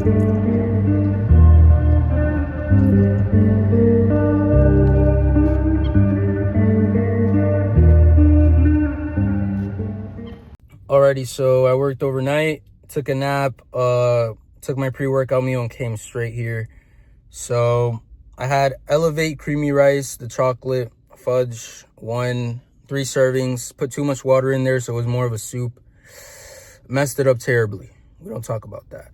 Alrighty, so I worked overnight, took a nap, took my pre-workout meal and came straight here. So I had Elevate creamy rice, the chocolate fudge, 3 servings, put too much water in there, so it was more of a soup. Messed it up terribly. We don't talk about that.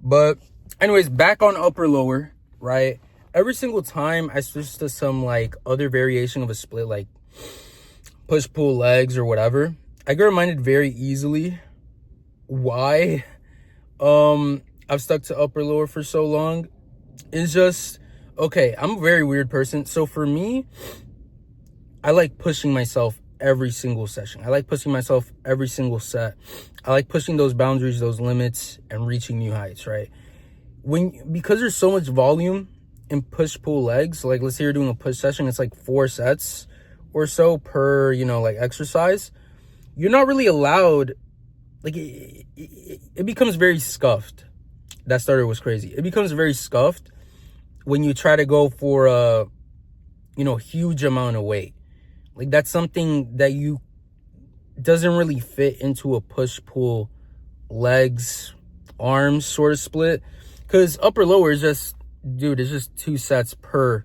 But anyways, back on upper lower, right? Every single time I switch to some like other variation of a split, like push pull legs or whatever, I get reminded very easily why I've stuck to upper lower for so long. It's just, okay, I'm a very weird person. So for me, I like pushing myself every single session. I like pushing myself every single set. I like pushing those boundaries, those limits, and reaching new heights, right? Because there's so much volume in push pull legs, like let's say you're doing a push session, it's like 4 sets or so per, like exercise. You're not really allowed, like it becomes very scuffed. That starter was crazy. It becomes very scuffed when you try to go for a, huge amount of weight. Like that's something that you doesn't really fit into a push pull legs arms sort of split, because upper lower is just, dude, it's just 2 sets per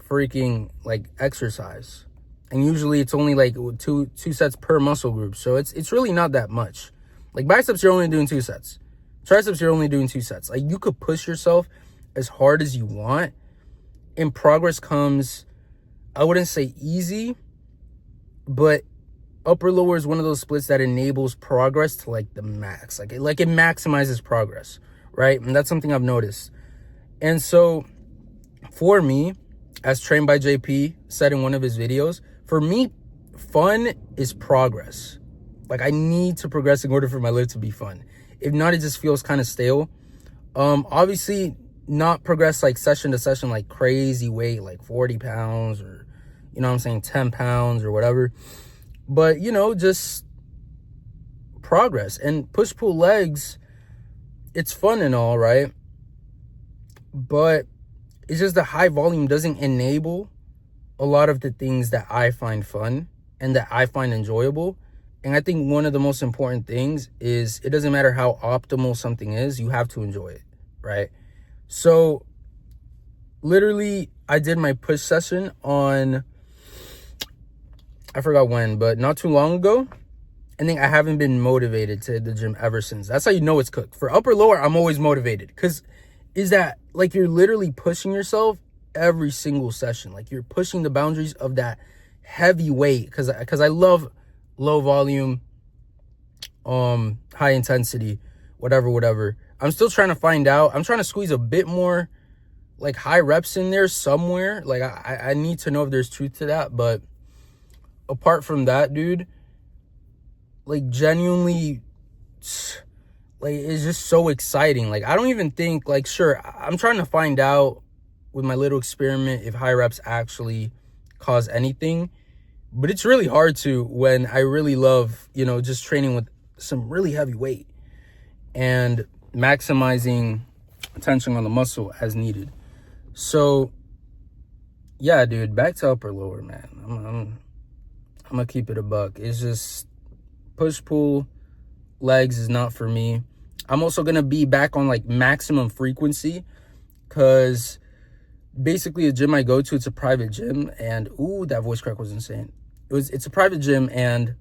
freaking like exercise. And usually it's only like two sets per muscle group. So it's really not that much. Like biceps, you're only doing 2 sets. Triceps, you're only doing 2 sets. Like you could push yourself as hard as you want. And progress comes, I wouldn't say easy, but upper lower is one of those splits that enables progress to like the max. Like it maximizes progress, right? And that's something I've noticed. And so for me, as trained by JP said in one of his videos, for me, fun is progress. Like I need to progress in order for my lift to be fun. If not, it just feels kind of stale. Obviously not progress like session to session, like crazy weight, like 40 pounds or, 10 pounds or whatever. But, just progress. And push pull legs, it's fun and all, right? But it's just the high volume doesn't enable a lot of the things that I find fun and that I find enjoyable. And I think one of the most important things is it doesn't matter how optimal something is, you have to enjoy it, right? So literally I did my push session on, I forgot when, but not too long ago. And then I haven't been motivated to hit the gym ever since. That's how you know it's cooked. For upper lower, I'm always motivated, because is that like you're literally pushing yourself every single session. Like you're pushing the boundaries of that heavy weight, because I love low volume, high intensity, whatever. I'm still trying to find out. I'm trying to squeeze a bit more like high reps in there somewhere. Like I need to know if there's truth to that. But apart from that, dude, like genuinely, like it's just so exciting. Like I don't even think, like, sure, I'm trying to find out with my little experiment if high reps actually cause anything, but it's really hard to when I really love, just training with some really heavy weight and maximizing tension on the muscle as needed. So yeah, dude, back to upper lower, man. I'm gonna keep it a buck. It's just push pull legs is not for me. I'm also gonna be back on like maximum frequency, because basically a gym I go to, it's a private gym, and ooh, that voice crack was insane. It's a private gym and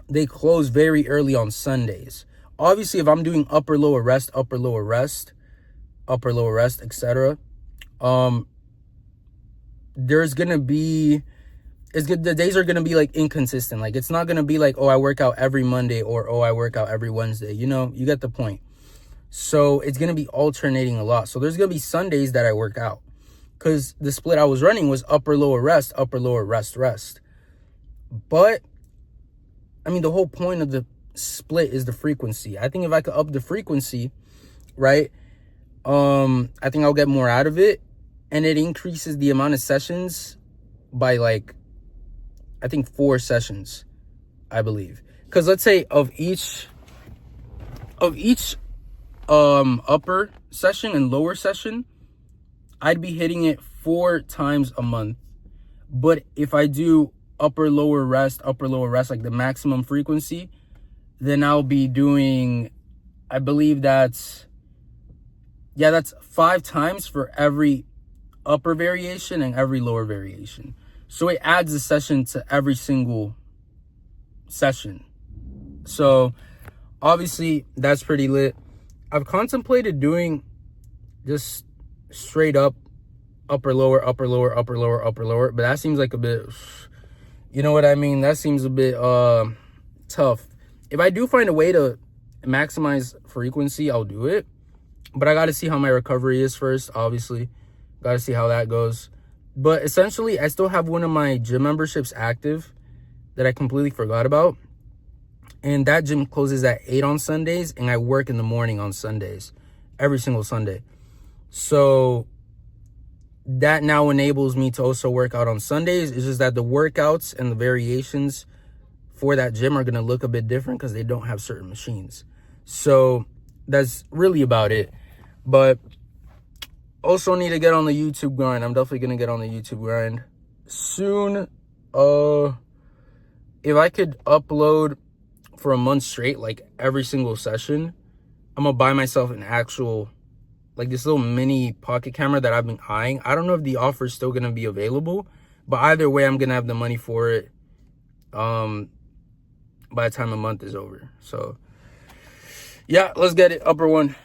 they close very early on Sundays. Obviously, if I'm doing upper lower rest, etc., there's gonna be, the days are gonna be like inconsistent. Like it's not gonna be like, oh, I work out every Monday or oh, I work out every Wednesday. You get the point. So it's gonna be alternating a lot. So there's gonna be Sundays that I work out, because the split I was running was upper lower rest, rest. But I mean, the whole point of the split is the frequency. I think if I could up the frequency, right, I think I'll get more out of it, and it increases the amount of sessions by like, I think 4 sessions, I believe. Because let's say of each upper session and lower session, I'd be hitting it 4 times a month. But if I do upper lower rest, like the maximum frequency, then I'll be doing, I believe that's 5 times for every upper variation and every lower variation. So it adds a session to every single session. So obviously that's pretty lit. I've contemplated doing just straight up upper lower, but that seems like a bit, you know what I mean? That seems a bit tough. If I do find a way to maximize frequency, I'll do it. But I got to see how my recovery is first, obviously. Got to see how that goes. But essentially, I still have one of my gym memberships active that I completely forgot about. And that gym closes at 8 on Sundays, and I work in the morning on Sundays, every single Sunday. So that now enables me to also work out on Sundays. It's just that the workouts and the variations for that gym are going to look a bit different because they don't have certain machines. So that's really about it. But also need to get on the YouTube grind. I'm definitely going to get on the YouTube grind soon. If I could upload for a month straight, like every single session, I'm going to buy myself an actual, like this little mini pocket camera that I've been eyeing. I don't know if the offer is still going to be available, but either way, I'm going to have the money for it by the time a month is over. So yeah, let's get it. Upper one.